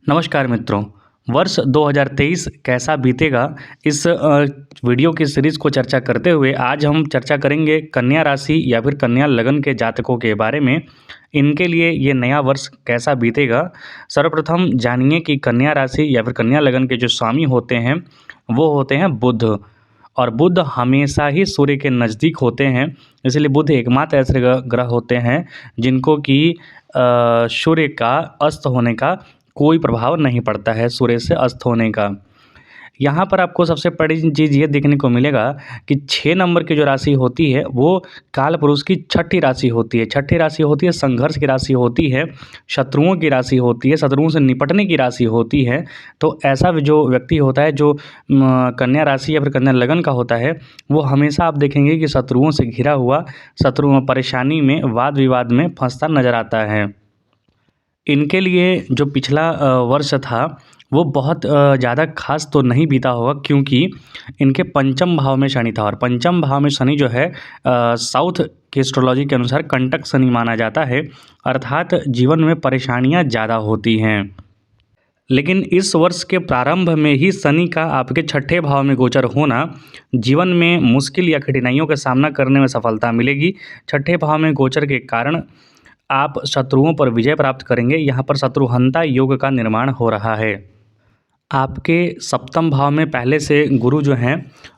नमस्कार मित्रों। वर्ष 2023 कैसा बीतेगा, इस वीडियो की सीरीज़ को चर्चा करते हुए आज हम चर्चा करेंगे कन्या राशि या फिर कन्या लगन के जातकों के बारे में। इनके लिए ये नया वर्ष कैसा बीतेगा। सर्वप्रथम जानिए कि कन्या राशि या फिर कन्या लगन के जो स्वामी होते हैं वो होते हैं बुध। और बुध हमेशा ही सूर्य के नज़दीक होते हैं, इसलिए बुध एकमात्र ऐसे ग्रह होते हैं जिनको कि सूर्य का अस्त होने का कोई प्रभाव नहीं पड़ता है, सूर्य से अस्त होने का। यहाँ पर आपको सबसे बड़ी चीज़ ये देखने को मिलेगा कि 6 नंबर की जो राशि होती है वो कालपुरुष की छठी राशि होती है। छठी राशि होती है संघर्ष की राशि होती है, शत्रुओं की राशि होती है, शत्रुओं से निपटने की राशि होती है। तो ऐसा जो व्यक्ति होता है जो कन्या राशि या फिर कन्या लगन का होता है, वो हमेशा आप देखेंगे कि शत्रुओं से घिरा हुआ, शत्रु परेशानी में, वाद विवाद में फंसता नज़र आता है। इनके लिए जो पिछला वर्ष था वो बहुत ज़्यादा खास तो नहीं बीता होगा, क्योंकि इनके पंचम भाव में शनि था और पंचम भाव में शनि जो है साउथ के एस्ट्रोलॉजी के अनुसार कंटक शनि माना जाता है, अर्थात जीवन में परेशानियां ज़्यादा होती हैं। लेकिन इस वर्ष के प्रारंभ में ही शनि का आपके छठे भाव में गोचर होना जीवन में मुश्किल या कठिनाइयों का सामना करने में सफलता मिलेगी। छठे भाव में गोचर के कारण आप शत्रुओं पर विजय प्राप्त करेंगे। यहाँ पर शत्रुहंता योग का निर्माण हो रहा है। आपके सप्तम भाव में पहले से गुरु जो हैं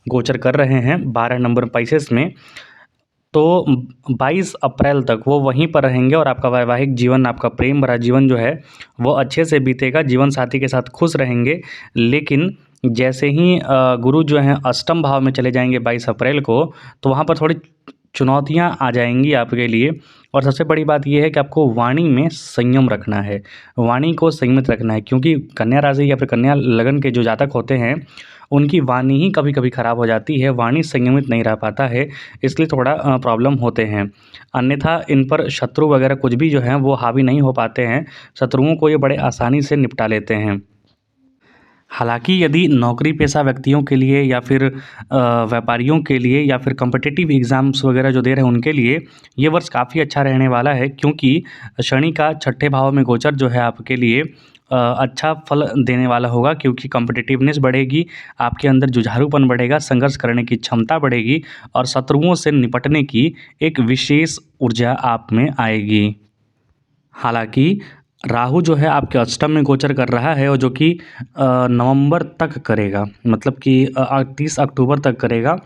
गोचर कर रहे हैं 12 नंबर पाइसेस में, तो 22 अप्रैल तक वो वहीं पर रहेंगे और आपका वैवाहिक जीवन, आपका प्रेम भरा जीवन जो है वो अच्छे से बीतेगा, जीवन साथी के साथ खुश रहेंगे। लेकिन जैसे ही गुरु जो हैं अष्टम भाव में चले जाएंगे 22 अप्रैल को, तो वहाँ पर थोड़ी चुनौतियाँ आ जाएंगी आपके लिए। और सबसे बड़ी बात यह है कि आपको वाणी में संयम रखना है, वाणी को संयमित रखना है, क्योंकि कन्या राशि या फिर कन्या लगन के जो जातक होते हैं उनकी वाणी ही कभी कभी ख़राब हो जाती है, वाणी संयमित नहीं रह पाता है, इसलिए थोड़ा प्रॉब्लम होते हैं। अन्यथा इन पर शत्रु वगैरह कुछ भी जो हैं वो हावी नहीं हो पाते हैं, शत्रुओं को ये बड़े आसानी से निपटा लेते हैं। हालाँकि यदि नौकरी पेशा व्यक्तियों के लिए या फिर व्यापारियों के लिए या फिर कॉम्पिटिटिव एग्ज़ाम्स वगैरह जो दे रहे हैं उनके लिए ये वर्ष काफ़ी अच्छा रहने वाला है, क्योंकि शनि का छठे भाव में गोचर जो है आपके लिए अच्छा फल देने वाला होगा, क्योंकि कॉम्पिटिटिवनेस बढ़ेगी, आपके अंदर जुझारूपन बढ़ेगा, संघर्ष करने की क्षमता बढ़ेगी और शत्रुओं से निपटने की एक विशेष ऊर्जा आप में आएगी। हालाँकि राहु जो है आपके अष्टम में गोचर कर रहा है और जो कि नवंबर तक करेगा, मतलब कि 30 अक्टूबर तक करेगा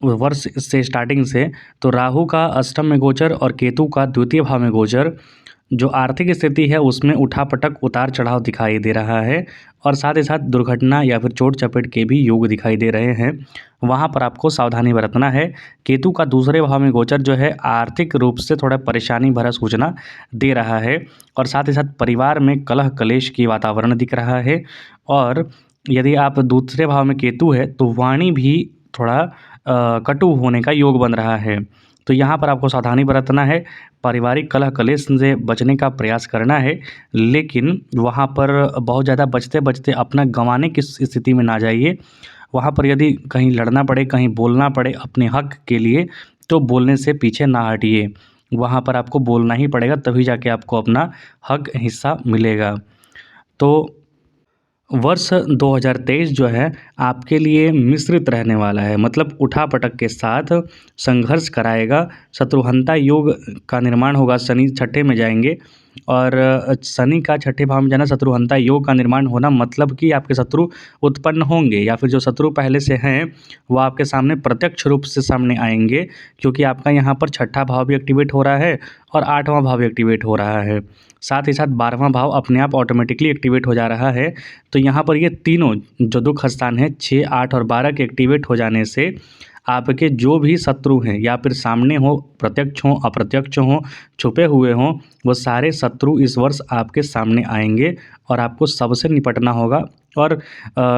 वर्ष से स्टार्टिंग से। तो राहु का अष्टम में गोचर और केतु का द्वितीय भाव में गोचर जो आर्थिक स्थिति है उसमें उठापटक, उतार चढ़ाव दिखाई दे रहा है और साथ ही साथ दुर्घटना या फिर चोट चपेट के भी योग दिखाई दे रहे हैं। वहाँ पर आपको सावधानी बरतना है। केतु का दूसरे भाव में गोचर जो है आर्थिक रूप से थोड़ा परेशानी भरा सूचना दे रहा है और साथ ही साथ परिवार में कलह कलेश की वातावरण दिख रहा है। और यदि आप दूसरे भाव में केतु है तो वाणी भी थोड़ा कटु होने का योग बन रहा है। तो यहाँ पर आपको सावधानी बरतना है, पारिवारिक कलह कलेश से बचने का प्रयास करना है, लेकिन वहाँ पर बहुत ज़्यादा बचते बचते अपना गंवाने की स्थिति में ना जाइए। वहाँ पर यदि कहीं लड़ना पड़े, कहीं बोलना पड़े अपने हक के लिए, तो बोलने से पीछे ना हटिए। वहाँ पर आपको बोलना ही पड़ेगा, तभी जाके आपको अपना हक हिस्सा मिलेगा। तो वर्ष 2023 जो है आपके लिए मिश्रित रहने वाला है, मतलब उठापटक के साथ संघर्ष कराएगा। शत्रुहंता योग का निर्माण होगा, शनि छठे में जाएंगे और शनि का छठे भाव में जाना, शत्रुहंता योग का निर्माण होना, मतलब कि आपके शत्रु उत्पन्न होंगे या फिर जो शत्रु पहले से हैं वो आपके सामने प्रत्यक्ष रूप से सामने आएंगे, क्योंकि आपका यहाँ पर छठा भाव भी एक्टिवेट हो रहा है और 8वां भाव भी एक्टिवेट हो रहा है, साथ ही साथ 12वां भाव अपने आप ऑटोमेटिकली एक्टिवेट हो जा रहा है। तो यहाँ पर ये तीनों जो दुख स्थान है 6, 8 और 12 के एक्टिवेट हो जाने से आपके जो भी शत्रु हैं या फिर सामने हो, प्रत्यक्ष हों, अप्रत्यक्ष हों, छुपे हुए हों, वो सारे शत्रु इस वर्ष आपके सामने आएंगे और आपको सबसे निपटना होगा। और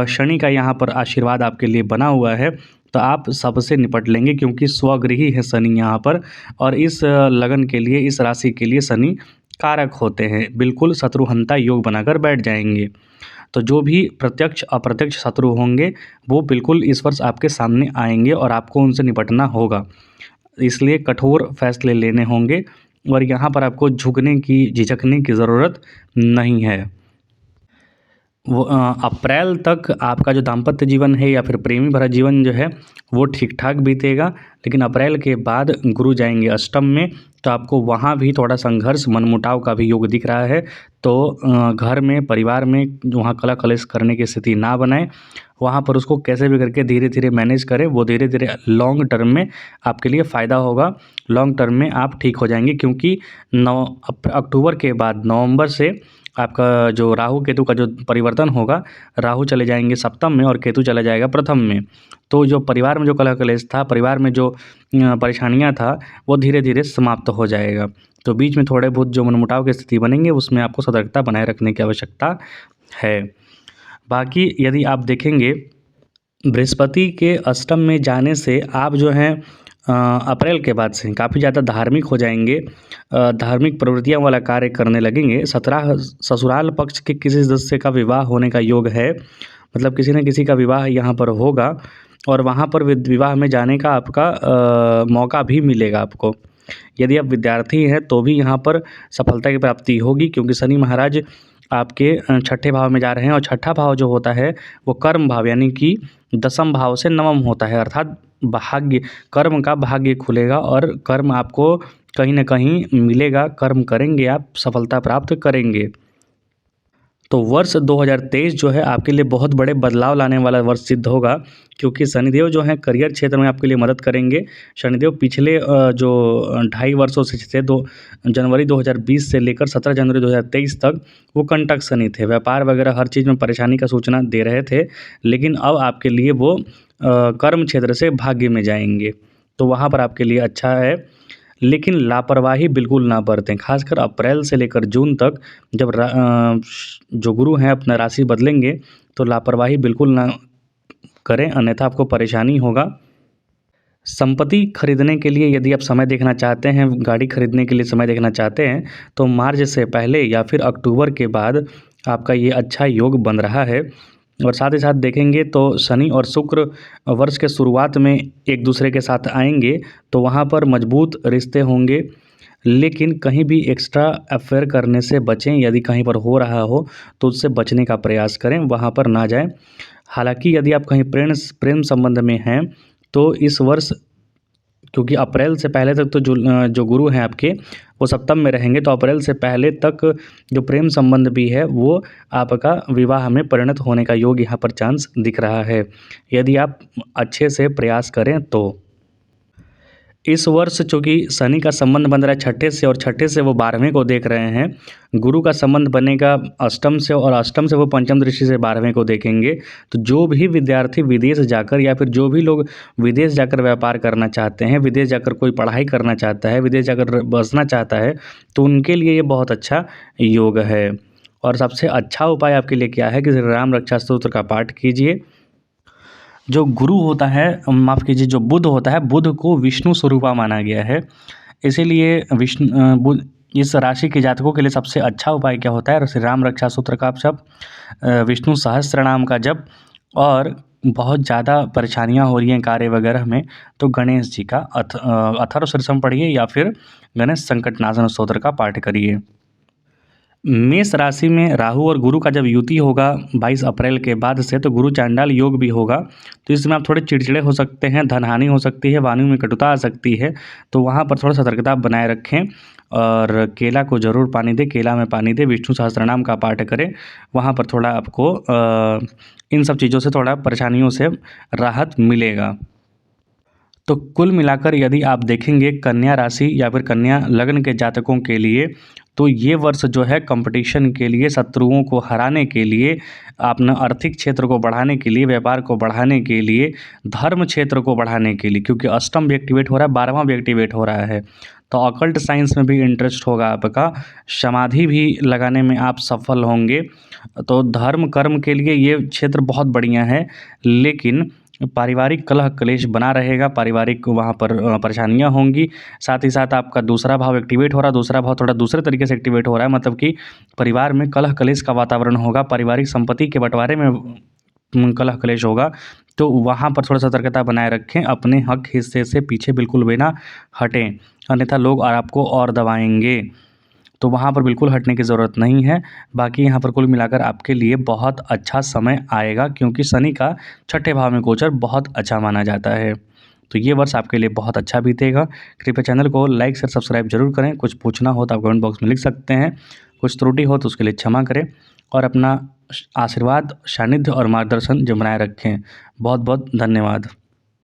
शनि का यहाँ पर आशीर्वाद आपके लिए बना हुआ है, तो आप सबसे निपट लेंगे, क्योंकि स्वगृही है शनि यहाँ पर और इस लगन के लिए, इस राशि के लिए शनि कारक होते हैं, बिल्कुल शत्रुहंता योग बनाकर बैठ जाएंगे। तो जो भी प्रत्यक्ष अप्रत्यक्ष शत्रु होंगे वो बिल्कुल इस वर्ष आपके सामने आएंगे और आपको उनसे निपटना होगा, इसलिए कठोर फैसले लेने होंगे और यहाँ पर आपको झुकने की, झिझकने की ज़रूरत नहीं है। वो अप्रैल तक आपका जो दाम्पत्य जीवन है या फिर प्रेमी भरा जीवन जो है वो ठीक ठाक बीतेगा। लेकिन अप्रैल के बाद गुरु जाएंगे अष्टम में, तो आपको वहाँ भी थोड़ा संघर्ष मनमुटाव का भी योग दिख रहा है। तो घर में परिवार में वहाँ कलह कलेश करने की स्थिति ना बनाए, वहाँ पर उसको कैसे भी करके धीरे धीरे मैनेज करें। वो धीरे धीरे लॉन्ग टर्म में आपके लिए फ़ायदा होगा, लॉन्ग टर्म में आप ठीक हो जाएंगे। क्योंकि अक्टूबर के बाद नवंबर से आपका जो राहु केतु का जो परिवर्तन होगा, राहु चले जाएंगे सप्तम में और केतु चला जाएगा प्रथम में। तो जो परिवार में जो कलह कलेश था, परिवार में जो परेशानियां था, वो धीरे धीरे समाप्त हो जाएगा। तो बीच में थोड़े बहुत जो मनमुटाव की स्थिति बनेंगे उसमें आपको सतर्कता बनाए रखने की आवश्यकता है। बाकी यदि आप देखेंगे बृहस्पति के अष्टम में जाने से आप जो हैं अप्रैल के बाद से काफ़ी ज़्यादा धार्मिक हो जाएंगे, धार्मिक प्रवृत्तियां वाला कार्य करने लगेंगे। 17 ससुराल पक्ष के किसी सदस्य का विवाह होने का योग है, मतलब किसी न किसी का विवाह यहाँ पर होगा और वहाँ पर विवाह में जाने का आपका मौका भी मिलेगा आपको। यदि आप विद्यार्थी हैं तो भी यहाँ पर सफलता की प्राप्ति होगी, क्योंकि शनि महाराज आपके छठे भाव में जा रहे हैं और छठा भाव जो होता है वो कर्म भाव यानी कि दसम भाव से नवम होता है। अर्थात भाग्य, कर्म का भाग्य खुलेगा और कर्म आपको कहीं न कहीं मिलेगा। कर्म करेंगे आप, सफलता प्राप्त करेंगे। तो वर्ष 2023 जो है आपके लिए बहुत बड़े बदलाव लाने वाला वर्ष सिद्ध होगा, क्योंकि शनिदेव जो हैं करियर क्षेत्र में आपके लिए मदद करेंगे। शनिदेव पिछले जो 2.5 वर्षों से थे, 2 जनवरी 2020 से लेकर 17 जनवरी 2023 तक वो कंटक शनि थे। व्यापार वगैरह हर चीज़ में परेशानी का सूचना दे रहे थे, लेकिन अब आपके लिए वो कर्म क्षेत्र से भाग्य में जाएंगे, तो वहाँ पर आपके लिए अच्छा है। लेकिन लापरवाही बिल्कुल ना बरतें, खासकर अप्रैल से लेकर जून तक जब जो गुरु हैं अपना राशि बदलेंगे, तो लापरवाही बिल्कुल ना करें, अन्यथा आपको परेशानी होगा। संपत्ति खरीदने के लिए यदि आप समय देखना चाहते हैं, गाड़ी खरीदने के लिए समय देखना चाहते हैं, तो मार्च से पहले या फिर अक्टूबर के बाद आपका ये अच्छा योग बन रहा है। और साथ ही साथ देखेंगे तो शनि और शुक्र वर्ष के शुरुआत में एक दूसरे के साथ आएंगे, तो वहाँ पर मजबूत रिश्ते होंगे। लेकिन कहीं भी एक्स्ट्रा अफेयर करने से बचें, यदि कहीं पर हो रहा हो तो उससे बचने का प्रयास करें, वहाँ पर ना जाएं। हालांकि यदि आप कहीं प्रेम संबंध में हैं तो इस वर्ष, क्योंकि अप्रैल से पहले तक तो जो गुरु हैं आपके वो सप्तम में रहेंगे, तो अप्रैल से पहले तक जो प्रेम संबंध भी है वो आपका विवाह में परिणत होने का योग यहाँ पर चांस दिख रहा है, यदि आप अच्छे से प्रयास करें तो। इस वर्ष चूँकि शनि का संबंध बन रहा है छठे से, और छठे से वो 12वें को देख रहे हैं, गुरु का संबंध बनेगा अष्टम से और अष्टम से वो पंचम दृष्टि से 12वें को देखेंगे। तो जो भी विद्यार्थी विदेश जाकर या फिर जो भी लोग विदेश जाकर व्यापार करना चाहते हैं, विदेश जाकर कोई पढ़ाई करना चाहता है, विदेश जाकर बसना चाहता है, तो उनके लिए ये बहुत अच्छा योग है। और सबसे अच्छा उपाय आपके लिए क्या है कि राम रक्षा स्तोत्र का पाठ कीजिए। जो गुरु होता है, माफ़ कीजिए, जो बुध होता है, बुध को विष्णु स्वरूपा माना गया है। इसीलिए बुध इस राशि के जातकों के लिए सबसे अच्छा उपाय क्या होता है? श्री राम रक्षा सूत्र का आप जप, विष्णु सहस्त्रनाम का जप, और बहुत ज़्यादा परेशानियां हो रही हैं कार्य वगैरह में, तो गणेश जी का अथर्व शीर्षम पढ़िए या फिर गणेश संकटनाशन स्तोत्र का पाठ करिए। मेष राशि में राहु और गुरु का जब युति होगा 22 अप्रैल के बाद से, तो गुरु चांडाल योग भी होगा। तो इसमें आप थोड़े चिड़चिड़े हो सकते हैं, धन हानि हो सकती है, वाणी में कटुता आ सकती है, तो वहाँ पर थोड़ा सतर्कता बनाए रखें। और केला को ज़रूर पानी दें, केला में पानी दें, विष्णु सहस्त्रनाम का पाठ करें, वहाँ पर थोड़ा आपको इन सब चीज़ों से, थोड़ा परेशानियों से राहत मिलेगा। तो कुल मिलाकर यदि आप देखेंगे कन्या राशि या फिर कन्या लग्न के जातकों के लिए, तो ये वर्ष जो है कंपटीशन के लिए, शत्रुओं को हराने के लिए, अपना आर्थिक क्षेत्र को बढ़ाने के लिए, व्यापार को बढ़ाने के लिए, धर्म क्षेत्र को बढ़ाने के लिए, क्योंकि अष्टम भी एक्टिवेट हो रहा है, 12वां भी एक्टिवेट हो रहा है, तो ऑकल्ट साइंस में भी इंटरेस्ट होगा आपका, समाधि भी लगाने में आप सफल होंगे। तो धर्म कर्म के लिए ये क्षेत्र बहुत बढ़िया है। लेकिन पारिवारिक कलह क्लेश बना रहेगा, पारिवारिक वहाँ पर परेशानियाँ होंगी। साथ ही साथ आपका दूसरा भाव एक्टिवेट हो रहा है, दूसरा भाव थोड़ा दूसरे तरीके से एक्टिवेट हो रहा है, मतलब कि परिवार में कलह क्लेश का वातावरण होगा, पारिवारिक संपत्ति के बंटवारे में कलह क्लेश होगा। तो वहाँ पर थोड़ा सतर्कता बनाए रखें, अपने हक हिस्से से पीछे बिल्कुल भी ना हटें, अन्यथा लोग आपको और दबाएंगे। तो वहाँ पर बिल्कुल हटने की ज़रूरत नहीं है। बाकी यहाँ पर कुल मिलाकर आपके लिए बहुत अच्छा समय आएगा, क्योंकि शनि का छठे भाव में गोचर बहुत अच्छा माना जाता है। तो ये वर्ष आपके लिए बहुत अच्छा बीतेगा। कृपया चैनल को लाइक शेयर सब्सक्राइब जरूर करें। कुछ पूछना हो तो आप कमेंट बॉक्स में लिख सकते हैं। कुछ त्रुटि हो तो उसके लिए क्षमा करें और अपना आशीर्वाद, सानिध्य और मार्गदर्शन जो बनाए रखें। बहुत बहुत धन्यवाद।